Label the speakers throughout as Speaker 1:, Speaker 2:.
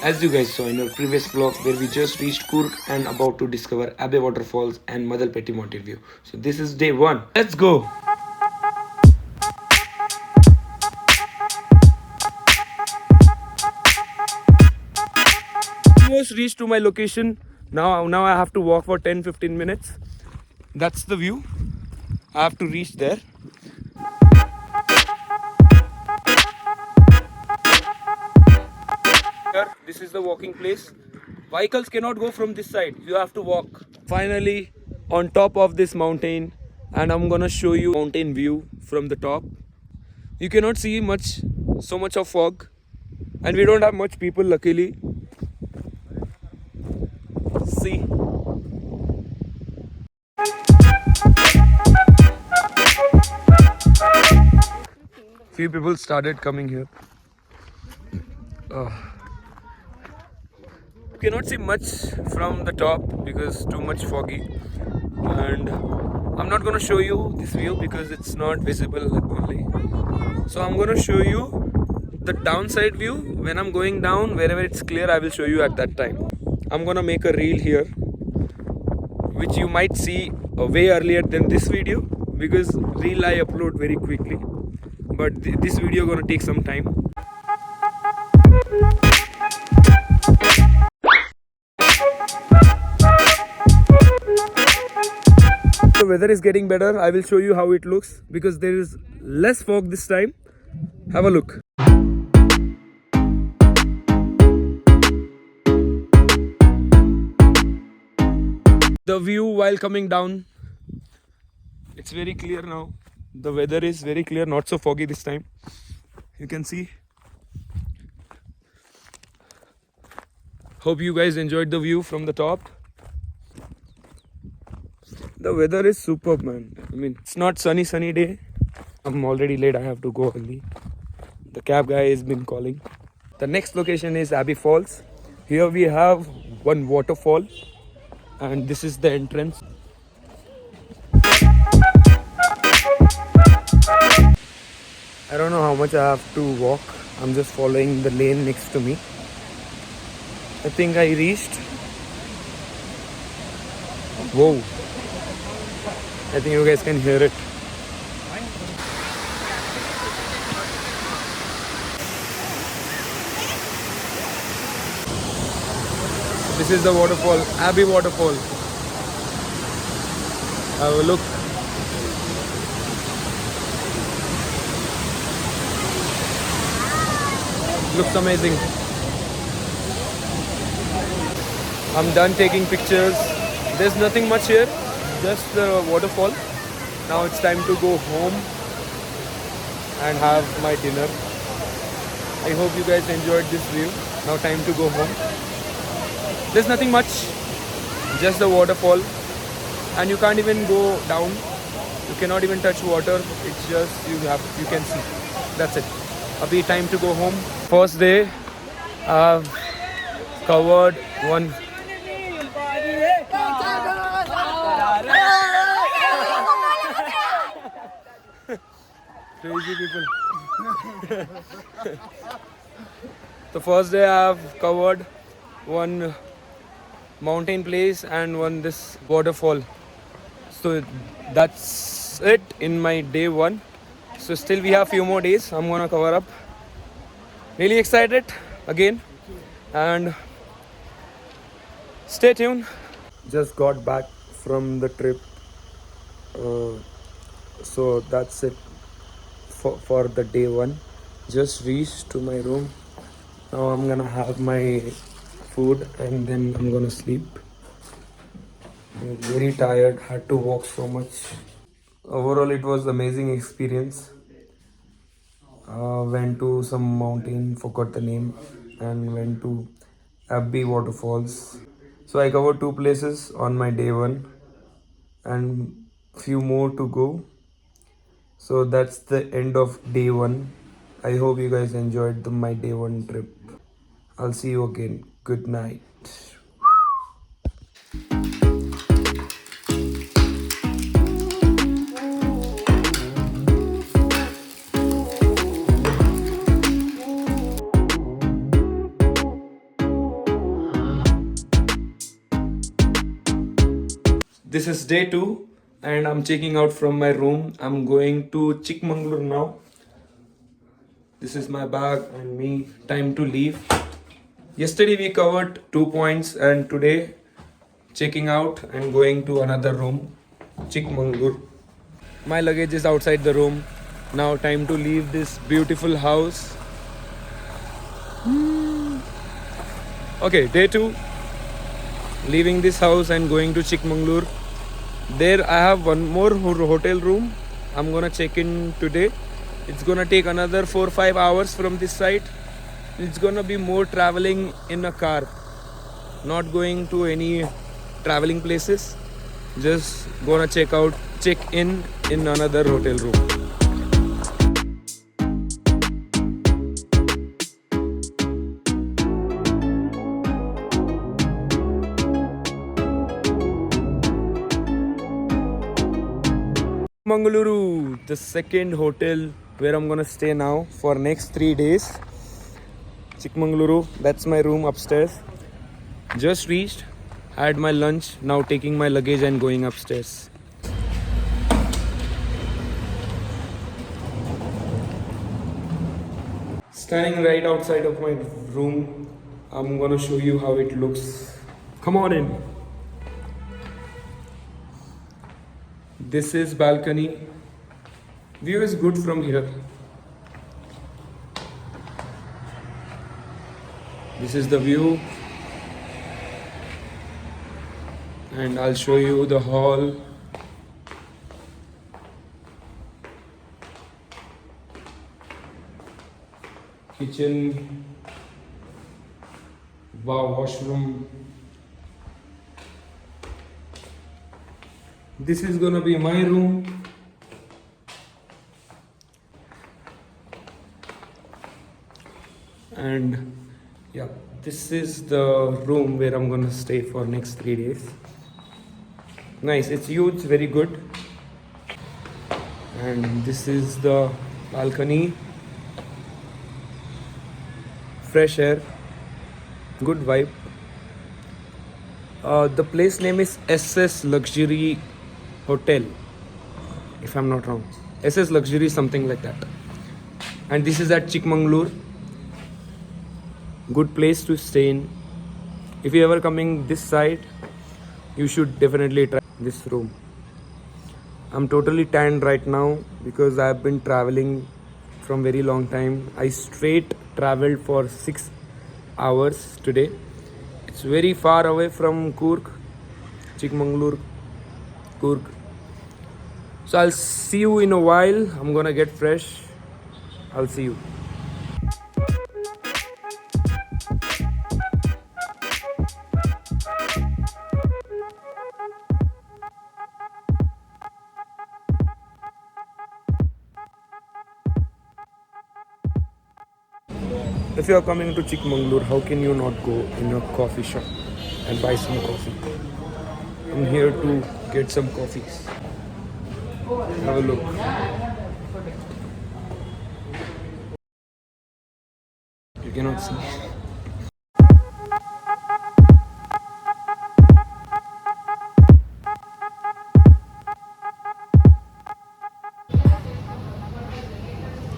Speaker 1: As you guys saw in our previous vlog where we just reached Kurg and about to discover Abbey Waterfalls and Madalpeti Mountain View. So this is day 1. Let's go! Almost reached to my location. Now I have to walk for 10-15 minutes. That's the view. I have to reach there. Here, this is the walking place. Vehicles cannot go from this side. You have to walk. Finally, on top of this mountain, and I'm gonna show you mountain view from the top. You cannot see so much of fog, and we don't have much people. Luckily, see. Few people started coming here. You cannot see much from the top because too much foggy, and I'm not gonna show you this view because it's not visible only. So I'm gonna show you the downside view when I'm going down. Wherever it's clear, I will show you at that time. I'm gonna make a reel here which you might see way earlier than this video because reel I upload very quickly, but this video gonna take some time. The weather is getting better. I will show you how it looks because there is less fog this time. Have a look. The view while coming down, it's very clear now. The weather is very clear, not so foggy this time. You can see. Hope you guys enjoyed the view from the top. The weather is superb, man. I mean, it's not sunny day. I'm already late. I have to go early. The cab guy has been calling. The next location is Abbey Falls. Here we have one waterfall, and this is the entrance. I don't know how much I have to walk. I'm just following the lane next to me. I think I reached. Whoa. I think you guys can hear it. This is the waterfall, Abbey Waterfall. Have a look. Looks amazing. I'm done taking pictures. There's nothing much here, just the waterfall. Now it's time to go home and have my dinner. I hope you guys enjoyed this view. Now time to go home. There's nothing much, just the waterfall, and you can't even go down. You cannot even touch water. It's just you can see. That's it. Abhi time to go home. First day, I've covered one. Crazy people. The first day I've covered one mountain place and one this waterfall. So that's it in my day 1. So still we have few more days. I'm gonna cover up. Really excited again, and stay tuned. Just got back from the trip, so that's it for the day 1. Just reached to my room. Now I'm gonna have my food and then I'm gonna sleep. I'm very tired, had to walk so much. Overall it was amazing experience. Went to some mountain, forgot the name, and went to Abbey Waterfalls. So I covered 2 places on my day 1 and few more to go. So that's the end of day 1. I hope you guys enjoyed my day 1 trip. I'll see you again. Good night. This is day 2 and I'm checking out from my room. I'm going to Chikmagalur now. This is my bag and me. Time to leave. Yesterday we covered 2 points and today checking out and going to another room, Chikmagalur. My luggage is outside the room. Now time to leave this beautiful house. Okay, day 2. Leaving this house and going to Chikmagalur. There I have one more hotel room. I'm gonna check in today. It's gonna take another 4-5 hours from this site. It's gonna be more traveling in a car, not going to any traveling places. Just gonna check in another hotel room. Mangaluru, the second hotel where I'm gonna stay now for next 3 days. Chikmagaluru, that's my room upstairs. Just reached, had my lunch, now taking my luggage and going upstairs. Standing right outside of my room, I'm gonna show you how it looks. Come on in. This is balcony. View is good from here. This is the view. And I'll show you the hall. Kitchen. Wow, washroom. This is gonna be my room. And yeah, this is the room where I'm gonna stay for next 3 days. Nice, it's huge, very good. And this is the balcony. Fresh air, good vibe. The place name is SS Luxury Hotel, if I'm not wrong. SS Luxury, something like that. And this is at Chikmagalur. Good place to stay in. If you ever coming this side, you should definitely try this room. I'm totally tanned right now because I've been traveling from very long time. I straight traveled for 6 hours today. It's very far away from Coorg, Chikmagalur, Coorg. So I'll see you in a while. I'm gonna get fresh. I'll see you. If you are coming to Chikmagalur, how can you not go in a coffee shop and buy some coffee? I'm here to get some coffees. Have a look. You cannot see.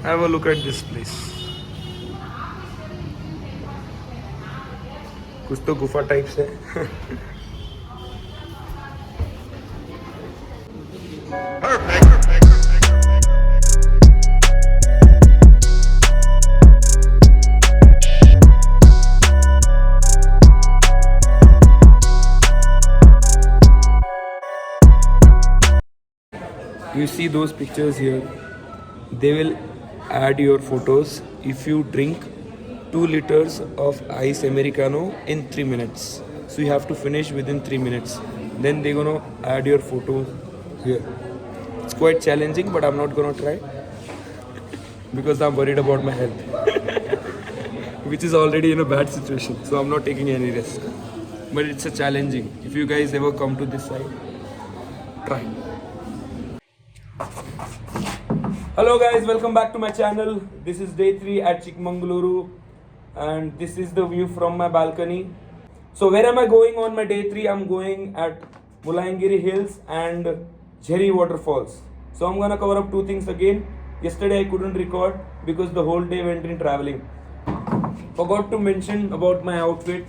Speaker 1: Have a look at this place. कुछ तो गुफा type से You see those pictures here, they will add your photos if you drink 2 liters of ice americano in 3 minutes. So you have to finish within 3 minutes. Then they're gonna add your photo here. It's quite challenging, but I'm not gonna try because I'm worried about my health, which is already in a bad situation. So I'm not taking any risk. But it's a challenging. If you guys ever come to this side, try. Hello guys, welcome back to my channel. This is day 3 at Chikmagaluru and this is the view from my balcony. So where am I going on my day 3? I'm going at Mulayangiri Hills and Jheri waterfalls. So I'm gonna cover up two things again. Yesterday I couldn't record because the whole day went in traveling. Forgot to mention about my outfit.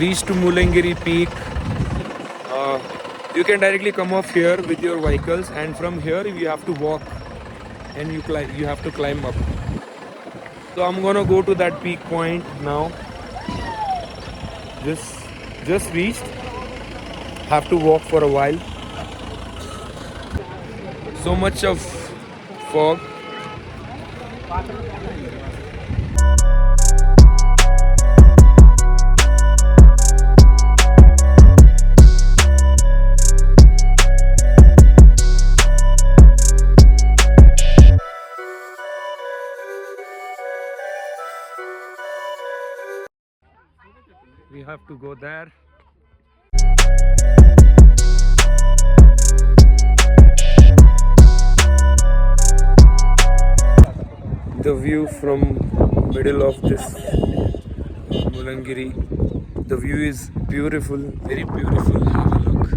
Speaker 1: Reach to Mulayangiri Peak. You can directly come off here with your vehicles, and from here you have to walk and you have to climb up. So I'm gonna go to that peak point now. Just reached. Have to walk for a while. So much of fog. We have to go there. The view from middle of this Mulayangiri, the view is beautiful, very beautiful. Have a look.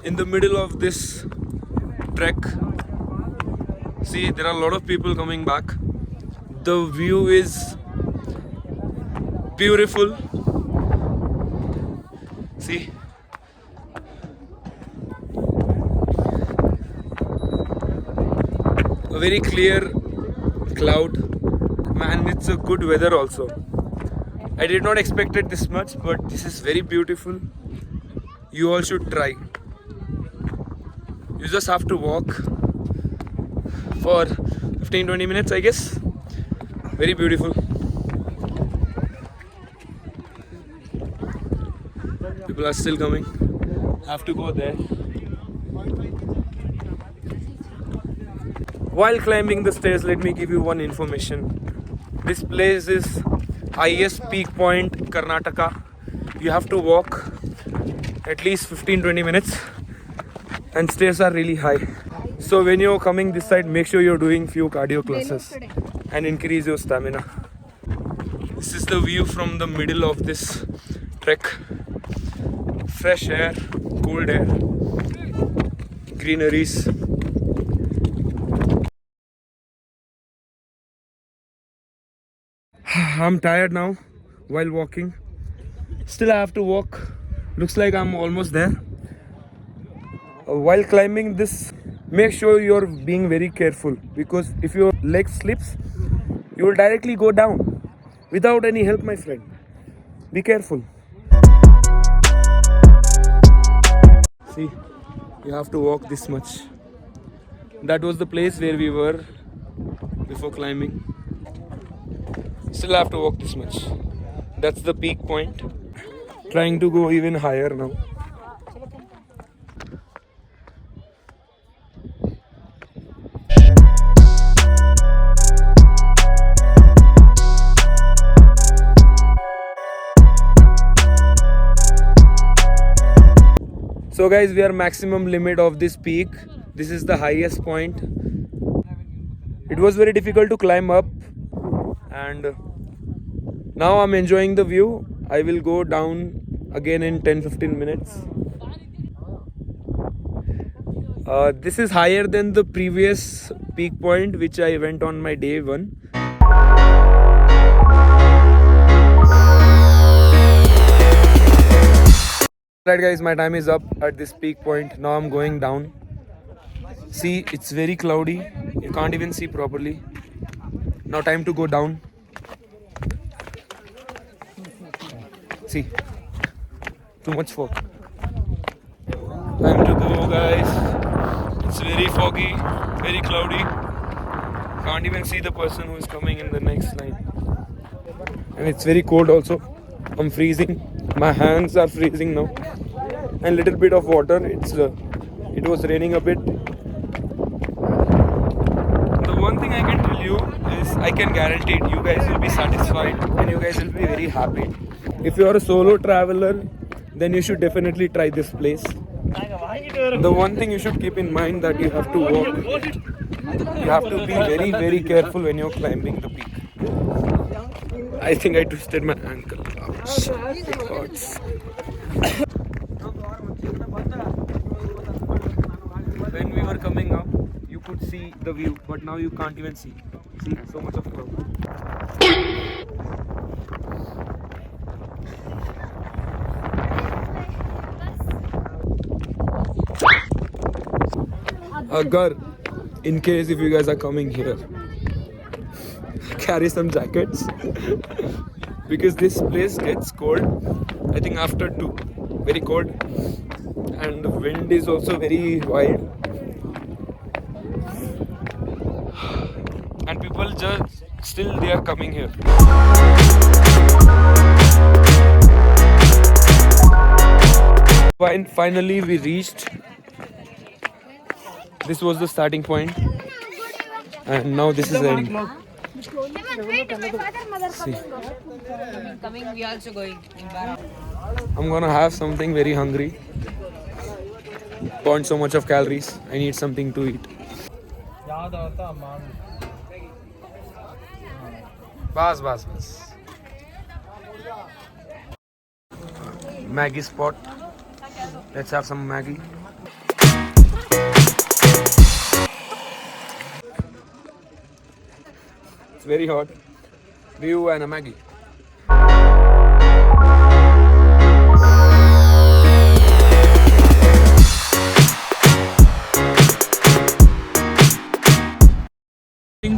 Speaker 1: In the middle of this trek, see, there are a lot of people coming back. The view is beautiful. See, a very clear cloud. Man, it's a good weather also. I did not expect it this much, but this is very beautiful. You all should try. You just have to walk for 15-20 minutes, I guess. Very beautiful. People are still coming. Have to go there. While climbing the stairs, let me give you one information. This place is highest peak point, Karnataka. You have to walk at least 15-20 minutes. And stairs are really high. So when you're coming this side, make sure you're doing few cardio classes and increase your stamina. This is the view from the middle of this trek. Fresh air, cold air, greeneries. I'm tired now while walking. Still I have to walk. Looks like I'm almost there. While climbing this, make sure you're being very careful, because if your leg slips, you will directly go down without any help, my friend. Be careful. See, you have to walk this much. That was the place where we were before climbing. Still have to walk this much. That's the peak point. Trying to go even higher now. So guys, we are maximum limit of this peak. This is the highest point. It was very difficult to climb up, and now I'm enjoying the view. I will go down again in 10-15 minutes. This is higher than the previous peak point which I went on my day 1. Right guys, my time is up at this peak point. Now I'm going down. See, it's very cloudy. You can't even see properly. Now time to go down. See, too much fog. Time to go guys. It's very foggy, very cloudy. Can't even see the person who is coming in the next line. And it's very cold also. I'm freezing. My hands are freezing now. And little bit of water. It was raining a bit. The one thing I can tell you is I can guarantee it, you guys will be satisfied and you guys will be very happy. If you are a solo traveler, then you should definitely try this place. The one thing you should keep in mind that you have to walk. You have to be very, very careful when you're climbing the peak. I think I twisted my ankle. Ouch. It hurts. When we were coming up, you could see the view, but now you can't even see. See, so much of cloud. Agar, in case if you guys are coming here, carry some jackets because this place gets cold. I think after 2, very cold, and the wind is also very wild, and people just still they are coming here. Finally we reached. This was the starting point, and now this is the end. See.
Speaker 2: Coming, we also going.
Speaker 1: I'm gonna have something very hungry. Burn so much of calories. I need something to eat. Bas. Maggie spot. Let's have some Maggie. It's very hot. View and a Maggie.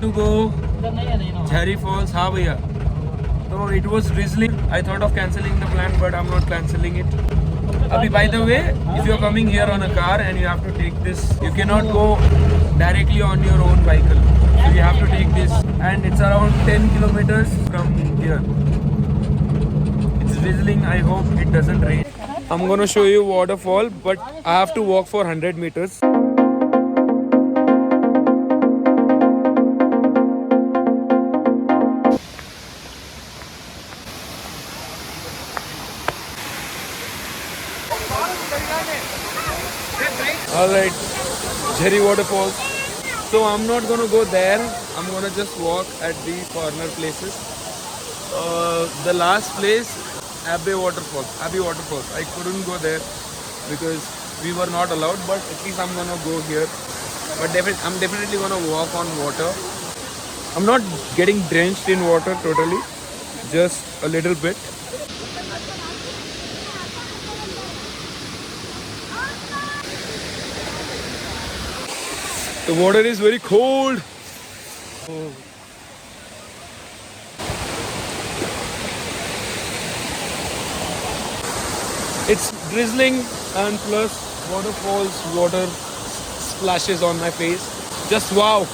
Speaker 1: To go Jhari Falls, हाँ भैया. So it was drizzling. I thought of cancelling the plan, but I'm not cancelling it. Abhi, by the way, if you're coming here on a car and you have to take this, you cannot go directly on your own vehicle. So you have to take this, and it's around 10 kilometers from here. It's drizzling. I hope it doesn't rain. I'm gonna show you waterfall, but I have to walk for 100 meters. Alright, Jhari waterfalls. So I'm not gonna go there. I'm gonna just walk at the corner places. The last place, Abbey Waterfalls. I couldn't go there because we were not allowed. But at least I'm gonna go here. But I'm definitely gonna walk on water. I'm not getting drenched in water totally, just a little bit. The water is very cold. Oh. It's drizzling and plus water splashes on my face. Just wow.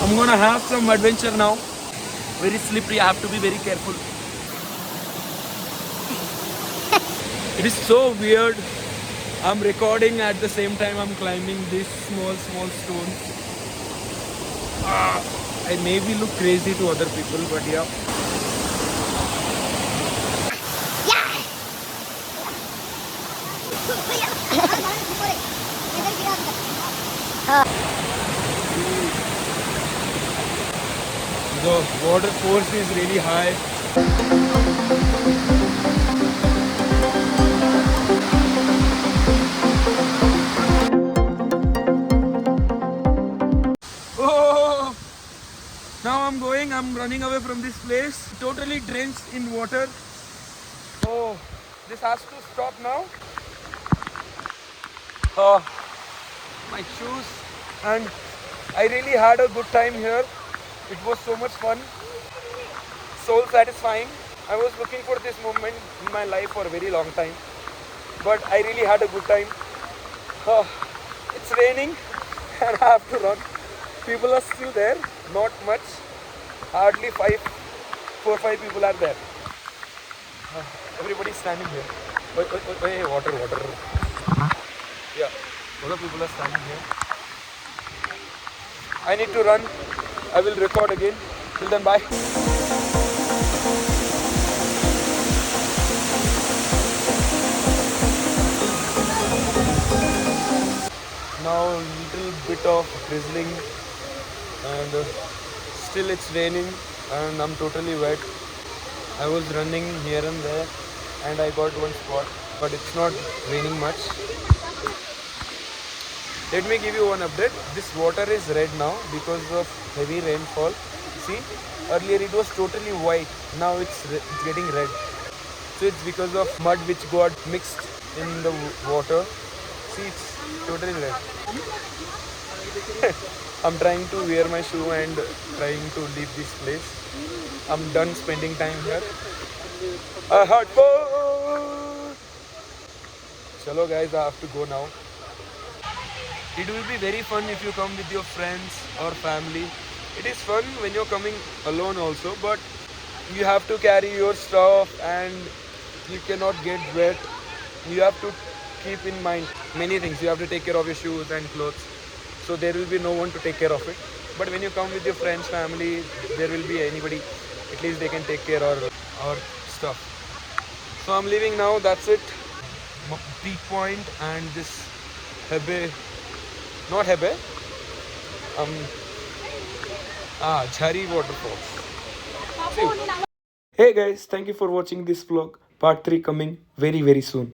Speaker 1: I'm gonna have some adventure now. Very slippery, I have to be very careful. It is so weird. I'm recording at the same time I'm climbing these small stones. I maybe look crazy to other people, but yeah. The water force is really high. Oh! Now I'm running away from this place, totally drenched in water. Oh, This has to stop now. Uh, my shoes, and I really had a good time here. It was so much fun, soul satisfying. I was looking for this moment in my life for a very long time, but I really had a good time. Uh, it's raining and I have to run. People are still there, not much. Hardly four, five people are there. Everybody's standing here. Wait, water. Yeah, a lot of people are standing here. I need to run. I will record again. Till then, bye. Now little bit of drizzling, and still it's raining and I'm totally wet. I was running here and there and I got one spot, but it's not raining much. Let me give you one update. This water is red now because of heavy rainfall. See, earlier it was totally white. Now it's getting red. So it's because of mud which got mixed in the water. See, it's totally red. I'm trying to wear my shoe and trying to leave this place. I'm done spending time here. I had fun. Chalo guys, I have to go now. It will be very fun if you come with your friends or family. It is fun when you're coming alone also, but you have to carry your stuff and you cannot get wet. You have to keep in mind many things. You have to take care of your shoes and clothes. So there will be no one to take care of it. But when you come with your friends, family, there will be anybody. At least they can take care of our stuff. So I'm leaving now. That's it. Peak Point and this Hebe, not Hebe. Jhari waterfalls. See you. Hey guys, thank you for watching this vlog. Part 3 coming very soon.